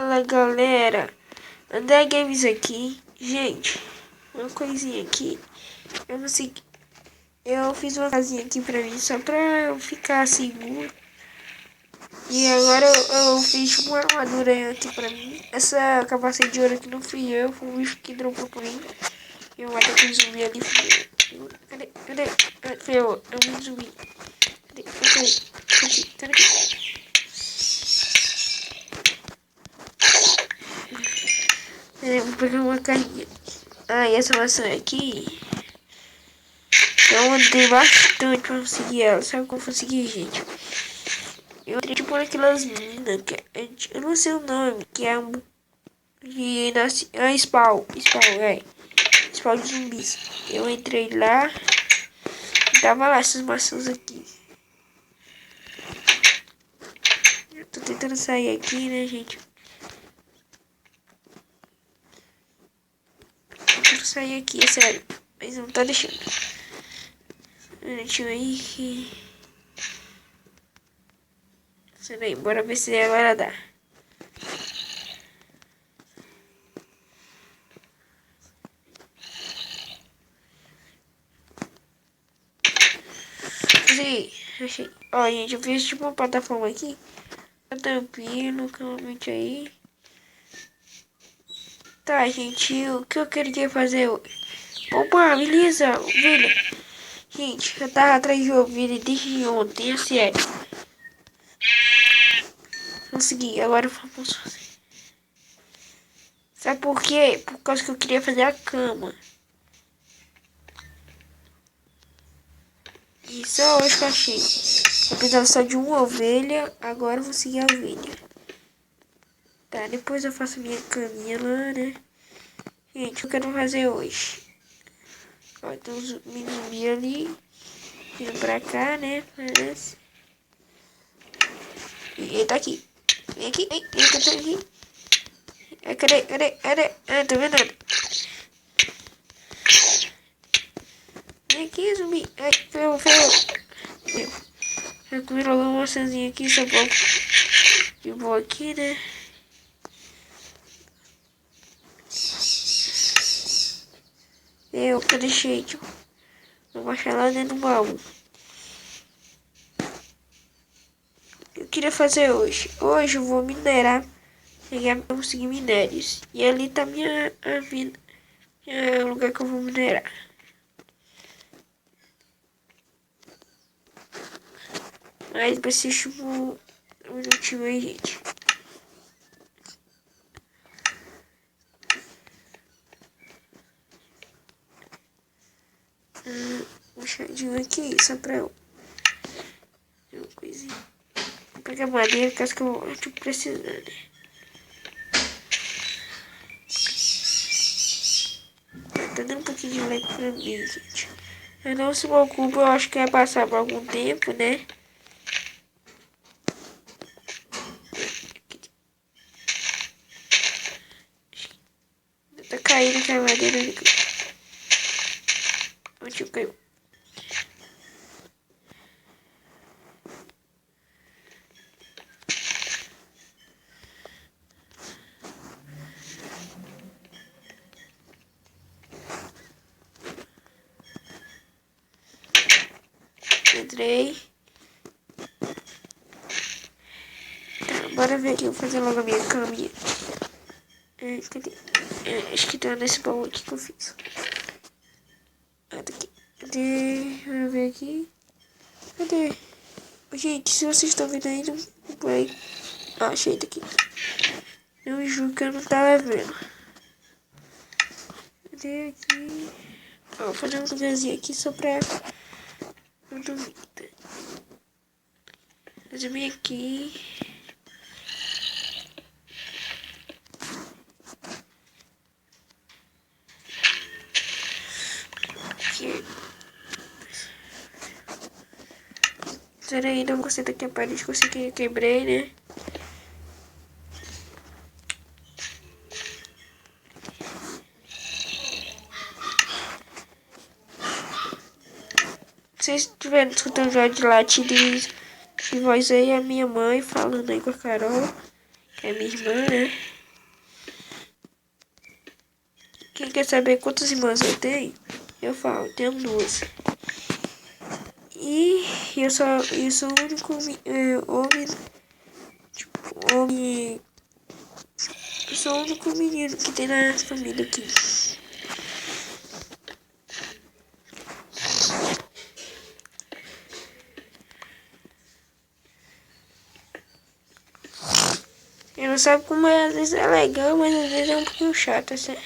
Fala galera, André Games aqui. Gente, uma coisinha aqui. Eu fiz uma casinha aqui pra mim só pra eu ficar seguro. E agora eu fiz uma armadura aqui pra mim. Essa capacete de ouro aqui não fui eu, foi um bicho que dropou pra mim. Eu matei aquele zumbi ali. Cadê? Eu vi zumbi. Cadê? Vou pegar uma carrinha. E essa maçã aqui eu andei bastante pra conseguir ela. Sabe como eu consegui, gente? Eu entrei tipo naquelas minas que eu não sei o nome, que é um de nasce. Spawn de zumbis. Eu entrei lá e tava lá essas maçãs aqui. Eu tô tentando sair aqui, né, gente? Tentando sair aqui, é sério. Mas não tá deixando. Deixa eu ir aqui. Peraí, bora ver se agora dá. Sim, achei. Ó, gente, eu fiz tipo uma plataforma aqui. Tá tranquilo, calmamente aí. Tá, gente, o que eu queria fazer hoje? Opa, beleza, ovelha. Gente, eu tava atrás de ovelha desde ontem, é sério. Consegui, agora vamos fazer. Sabe por quê? Por causa que eu queria fazer a cama. E só hoje que eu achei. Eu precisava só de uma ovelha, agora eu vou seguir a ovelha. Tá, depois eu faço minha caminha lá, né? Gente, o que eu quero fazer hoje? Ó, tem uns zumbi ali. Vindo pra cá, né? Parece. E ele tá aqui. Vem aqui, vem que eu tô aqui. Cadê? Ah, tô vendo nada. Vem aqui, zumbi. Ai, ferrou. Eu comi logo uma maçãzinha aqui, só pouco. De boa aqui, né? Que eu deixei, tipo. Vou baixar lá dentro do baú. Eu queria fazer hoje. Hoje eu vou minerar. Pegar pra conseguir minérios. E ali tá a vida. É o lugar que eu vou minerar. Mas preciso um minutinho aí, gente. Um chadinho aqui, só pra eu. Uma coisinha. Vou pegar madeira, caso que eu tô precisando. Tá dando um pouquinho de lag pra mim, gente. Eu não se preocupe, eu acho que vai passar por algum tempo, né? Tá caindo aquela madeira ali. Onde caiu? Entrei. Tá, bora ver aqui. Eu vou fazer logo a minha caminha. Cadê? Acho que tá nesse baú aqui que eu fiz. Tá aqui. Cadê? Vamos ver aqui. Cadê? Gente, se vocês estão vendo aí, não vai. Achei daqui. Eu juro que eu não tava vendo. Cadê aqui? Vou fazer um lugarzinho aqui só pra não duvida. Fazer bem aqui. Aqui. Será aí, não gostei daqui a parede que eu quebrei, né? Se vocês estiverem escutando já de latidos de voz aí, é minha mãe falando aí com a Carol, que é minha irmã, né? Quem quer saber quantas irmãs eu tenho? Eu falo, tenho duas. E eu sou o único homem, tipo, homem. Eu sou o único menino que tem na família aqui. Eu não sabe como é, às vezes é legal, mas às vezes é um pouquinho chato, assim.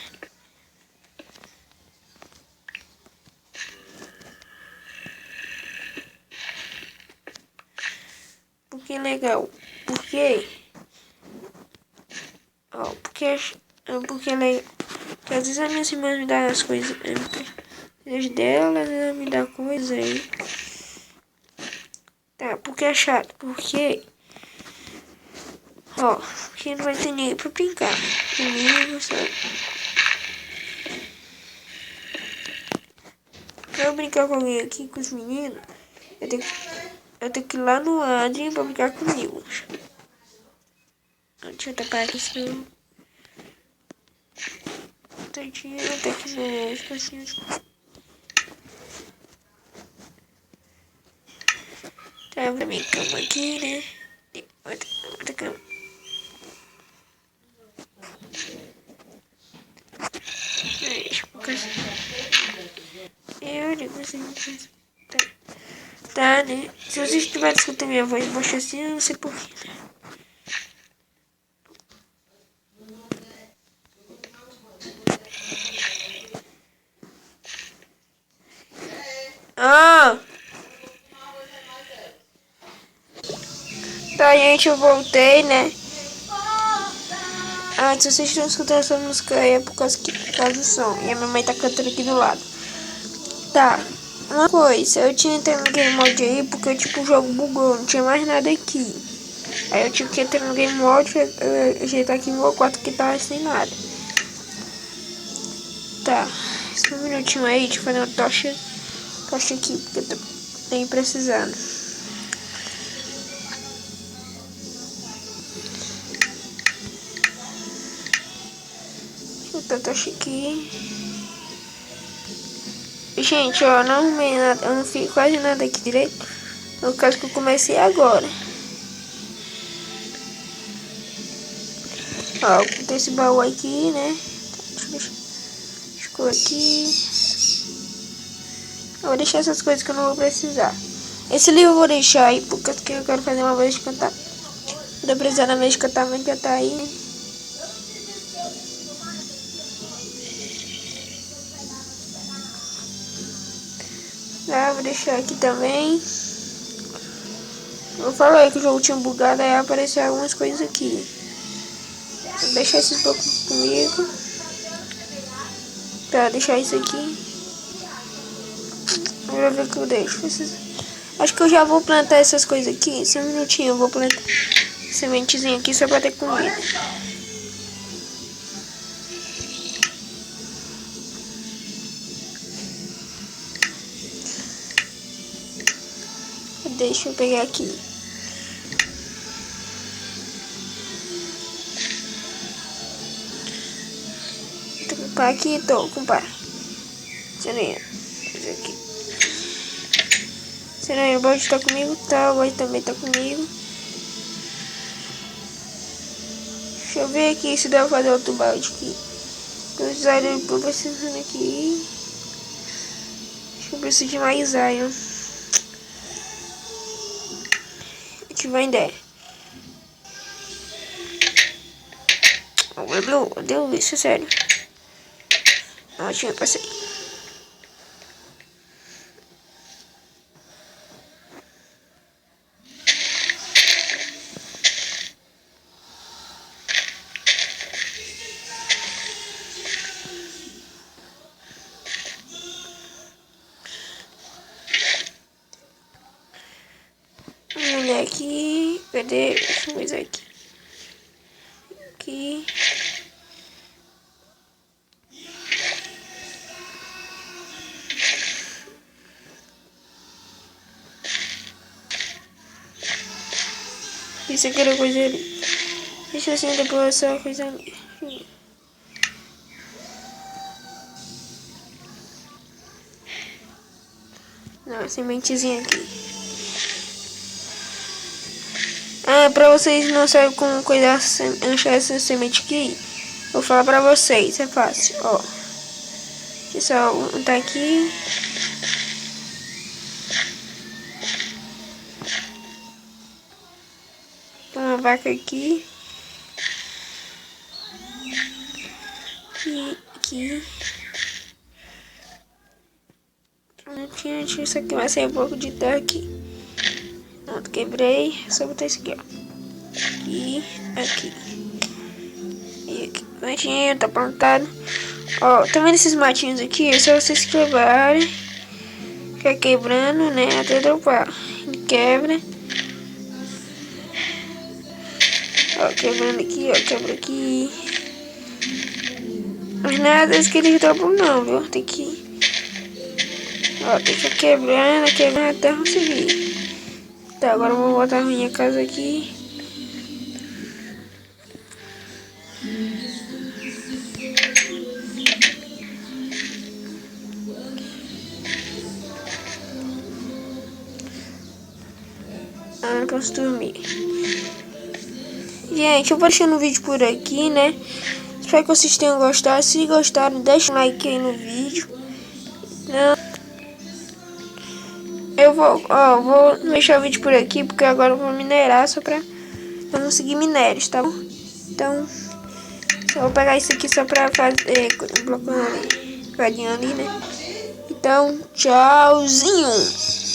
Porque é legal. Porque. Ó, porque é legal. Porque às vezes as minhas irmãs me dão as coisas. As delas, ela me dá coisa aí. Tá, porque é chato. Porque. Ó, porque não vai ter ninguém pra brincar comigo, sabe? Pra eu brincar com alguém aqui, com os meninos, eu tenho que ir lá no Adrien pra brincar comigo. Deixa eu tapar aqui, senão... Tantinho tecnológico, assim. Tá, pra minha cama aqui, né? Outra cama. Deixa eu colocar assim. Eu digo assim, tá, né? Se vocês estiverem escutando minha voz baixa assim, eu não sei porquê, né? Ah! Tá, gente, eu voltei, né? Ah, se vocês estão escutando essa música aí é por causa do som. E a minha mãe tá cantando aqui do lado. Tá. Uma coisa, eu tinha entrado no Game Mode aí porque tipo, o jogo bugou, não tinha mais nada aqui. Aí eu tive que entrar no Game Mode, ajeitar aqui no meu quarto que tava sem nada. Tá. Só um minutinho aí, deixa eu fazer uma tocha aqui, porque eu tô nem precisando. Deixa eu botar a tocha aqui. Gente, ó, não arrumei nada, eu não fiz quase nada aqui direito. No caso que eu comecei agora. Ó, tem esse baú aqui, né? Deixa eu aqui. Eu vou deixar essas coisas que eu não vou precisar. Esse livro eu vou deixar aí, porque eu quero fazer uma vez de cantar. Não precisar da vez de cantar, mas já tá aí, né? Ah, vou deixar aqui também. Eu falei que o jogo tinha bugado, aí apareceu algumas coisas aqui. Vou deixar esses blocos comigo. Tá, deixar isso aqui. Vou ver o que eu deixo. Acho que eu já vou plantar essas coisas aqui. Só um minutinho, eu vou plantar sementezinha aqui só pra ter comida. Deixa eu pegar aqui. Tá aqui, tô, compadre. Sereia. Fazer aqui. Sereia, o bode tá comigo? Tá, o bode também tá comigo. Deixa eu ver aqui se dá pra fazer outro balde aqui. Eu precisando aqui. Acho que eu preciso de mais iron. Eu tive uma ideia. Deu isso, sério. Ótimo, passei. Vamos olhar aqui. Cadê? Deixa eu ver aqui. Aqui. Isso aqui era coisa ali. Deixa assim, depois essa coisa ali. Não, a sementezinha aqui. Ah, pra vocês não sabem como cuidar, achar essa semente aqui, vou falar pra vocês, é fácil, ó. Deixa eu só untar aqui. Tem uma vaca aqui. Aqui. Prontinho, isso aqui vai ser um pouco de terra aqui. Pronto, quebrei. Só botar isso aqui, ó. Aqui, aqui. E aqui. Prontinho, tá plantado. Ó, tá vendo esses matinhos aqui? É só vocês quebrarem. Ficar quebrando, né? Até dropar. Quebra. Ó, quebrando aqui, ó. Quebra aqui. Mas nada é que eles dobram não, viu? Tem que... Ó, tem que ir quebrando até conseguir. Tá, agora eu vou botar a minha casa aqui. Ah, não posso dormir. Gente, eu vou deixando o vídeo por aqui, né? Espero que vocês tenham gostado. Se gostaram, deixa um like aí no vídeo. Não. Eu vou deixar o vídeo por aqui, porque agora eu vou minerar só pra eu conseguir minérios, tá bom? Então, eu vou pegar isso aqui só pra fazer bloco ali, ali, né? Então, tchauzinho!